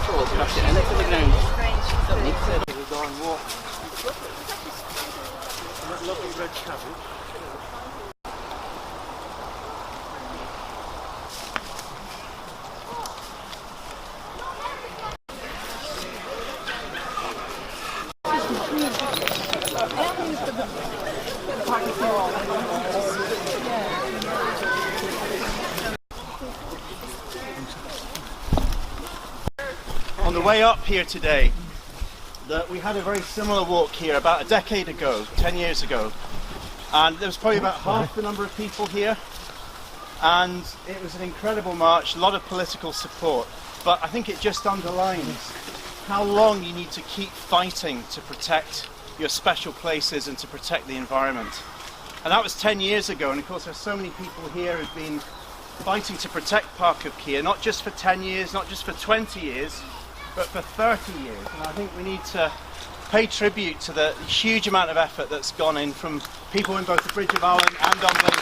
or crash it in it to the ground. Don't need to. Lovely red cabbage. On the way up here today, we had a very similar walk here about a decade ago, 10 years ago, and there was probably about half the number of people here, and it was an incredible march, a lot of political support, but I think it just underlines how long you need to keep fighting to protect your special places and to protect the environment. And that was 10 years ago, and of course there's so many people here who've been fighting to protect Park of Keir, not just for 10 years, not just for 20 years, but for 30 years. And I think we need to pay tribute to the huge amount of effort that's gone in from people in both the Bridge of Allen and on Blaze.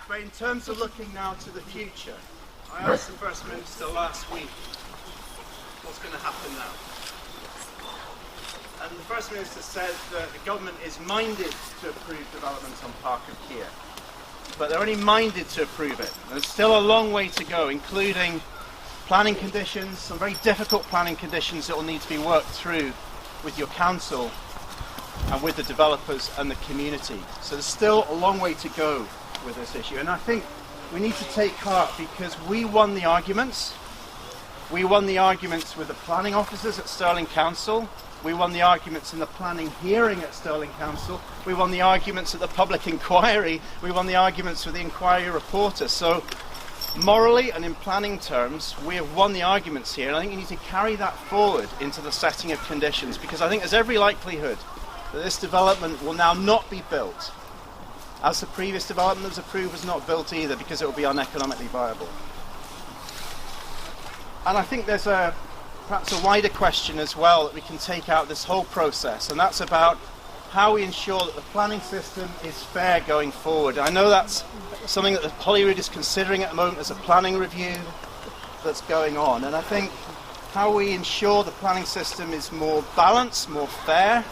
But in terms of looking now to the future, I asked the First Minister last week what's going to happen now. And the First Minister said that the government is minded to approve development on Park of Keir, but they're only minded to approve it. There's still a long way to go, including planning conditions, some very difficult planning conditions that will need to be worked through with your council and with the developers and the community. So there's still a long way to go with this issue, and I think we need to take heart because we won the arguments. We won the arguments with the planning officers at Stirling Council. We won the arguments in the planning hearing at Stirling Council. We won the arguments at the public inquiry. We won the arguments with the inquiry reporter. So morally and in planning terms, we have won the arguments here, and I think you need to carry that forward into the setting of conditions, because I think there's every likelihood that this development will now not be built, as the previous development that was approved was not built either, because it will be uneconomically viable. And I think there's perhaps a wider question as well that we can take out this whole process, and that's about how we ensure that the planning system is fair going forward. I know that's something that Holyrood is considering at the moment as a planning review that's going on, and I think how we ensure the planning system is more balanced, more fair,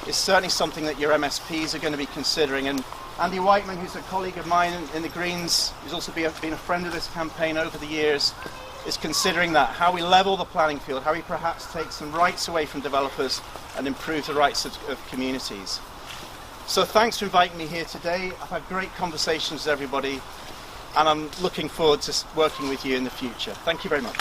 is certainly something that your MSPs are going to be considering. And Andy Whiteman, who's a colleague of mine in the Greens, who's also been a friend of this campaign over the years, is considering that, how we level the planning field, how we perhaps take some rights away from developers and improve the rights of communities. So thanks for inviting me here today. I've had great conversations with everybody, and I'm looking forward to working with you in the future. Thank you very much.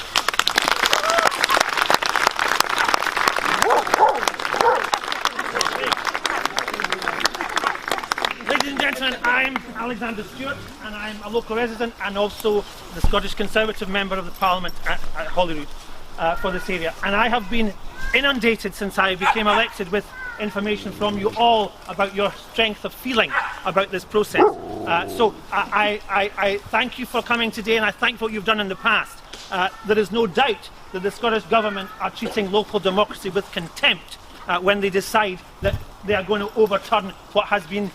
Ladies and gentlemen, I'm Alexander Stewart, and I'm a local resident and also the Scottish Conservative Member of the Parliament at Holyrood for this area. And I have been inundated since I became elected with information from you all about your strength of feeling about this process. So I thank you for coming today, and I thank what you've done in the past. There is no doubt that the Scottish Government are treating local democracy with contempt when they decide that they are going to overturn what has been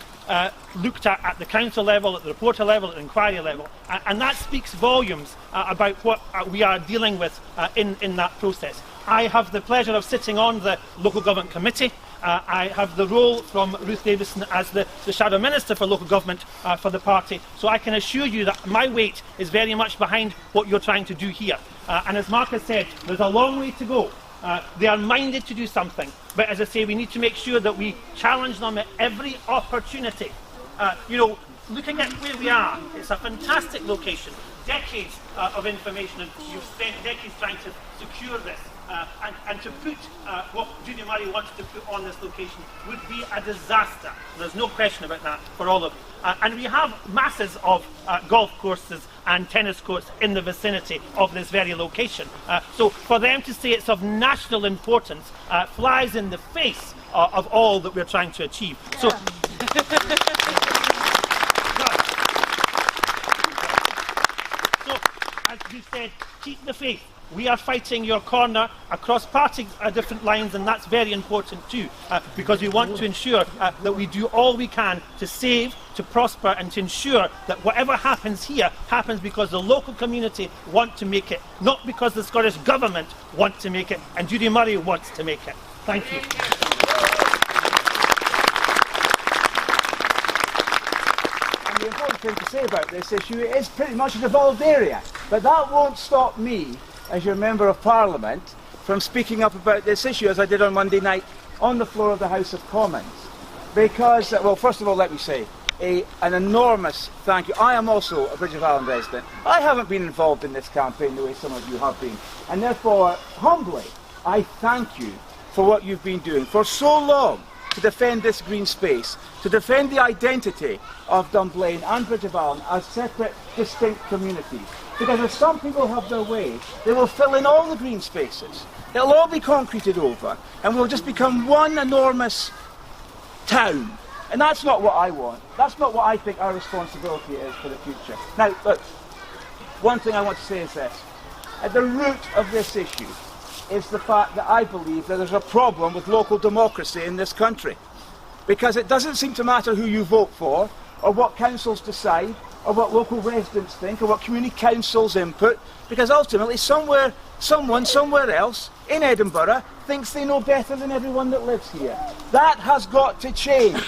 looked at the council level, at the reporter level, at the inquiry level, and that speaks volumes about what we are dealing with in that process. I have the pleasure of sitting on the Local Government Committee. I have the role from Ruth Davison as the Shadow Minister for Local Government for the party, so I can assure you that my weight is very much behind what you're trying to do here. And as Mark has said, there's a long way to go. They are minded to do something, but as I say, we need to make sure that we challenge them at every opportunity. You know, looking at where we are, it's a fantastic location, decades of information, and you've spent decades trying to secure this. And to put what Judy Murray wants to put on this location would be a disaster. There's no question about that for all of them. And we have masses of golf courses and tennis courts in the vicinity of this very location. So for them to say it's of national importance flies in the face of all that we're trying to achieve. So, as you said, keep the faith. we are fighting your corner across party different lines, and that's very important too, because we want to ensure that we do all we can to save, to prosper, and to ensure that whatever happens here happens because the local community want to make it, not because the Scottish Government want to make it and Judy Murray wants to make it. Thank you. The important thing to say about this issue is pretty much a devolved area, but that won't stop me, as your Member of Parliament, from speaking up about this issue, as I did on Monday night on the floor of the House of Commons. Because, well, first of all, let me say an enormous thank you. I am also a Bridge of Ireland resident. I haven't been involved in this campaign the way some of you have been, and therefore, humbly, I thank you for what you've been doing for so long to defend this green space, to defend the identity of Dunblane and Bridge of Ireland as separate, distinct communities. Because if some people have their way, they will fill in all the green spaces. It'll all be concreted over, and we'll just become one enormous town. And that's not what I want. That's not what I think our responsibility is for the future. Now, look, one thing I want to say is this. At the root of this issue is the fact that I believe that there's a problem with local democracy in this country. Because it doesn't seem to matter who you vote for, or what councils decide, or what local residents think, or what community councils input, because ultimately someone somewhere else in Edinburgh thinks they know better than everyone that lives here. That has got to change.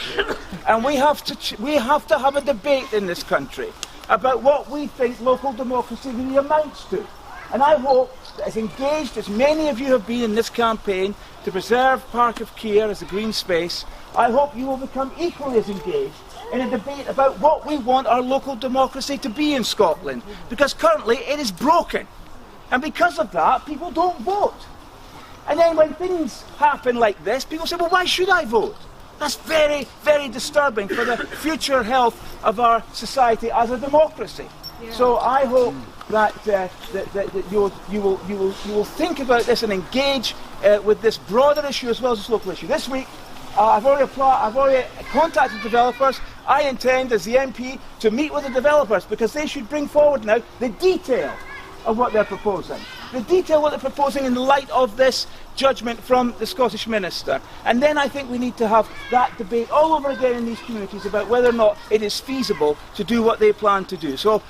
And we have to have a debate in this country about what we think local democracy really amounts to. And I hope that as engaged as many of you have been in this campaign to preserve Park of Keir as a green space, I hope you will become equally as engaged in a debate about what we want our local democracy to be in Scotland. Because currently it is broken. And because of that, people don't vote. And then when things happen like this, people say, well, why should I vote? That's very, very disturbing for the future health of our society as a democracy. Yeah. So I hope that you will think about this and engage with this broader issue as well as this local issue. This week, I've already contacted developers. I intend, as the MP, to meet with the developers because they should bring forward now the detail of what they're proposing. The detail of what they're proposing in the light of this judgment from the Scottish Minister. And then I think we need to have that debate all over again in these communities about whether or not it is feasible to do what they plan to do. So,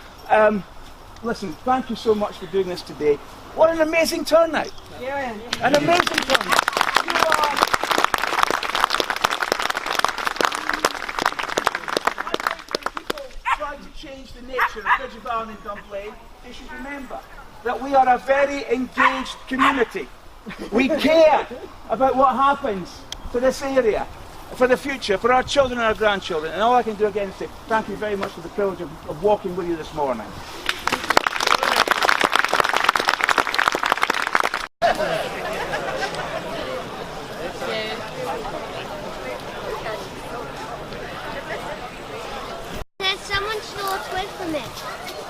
listen, thank you so much for doing this today. What an amazing turnout. Yeah. An amazing turnout. To change the nature of Bridge of Ireland and Dunblane, they should remember that we are a very engaged community. We care about what happens to this area, for the future, for our children and our grandchildren. And all I can do again is say thank you very much for the privilege of walking with you this morning. There's someone stole a twig from it.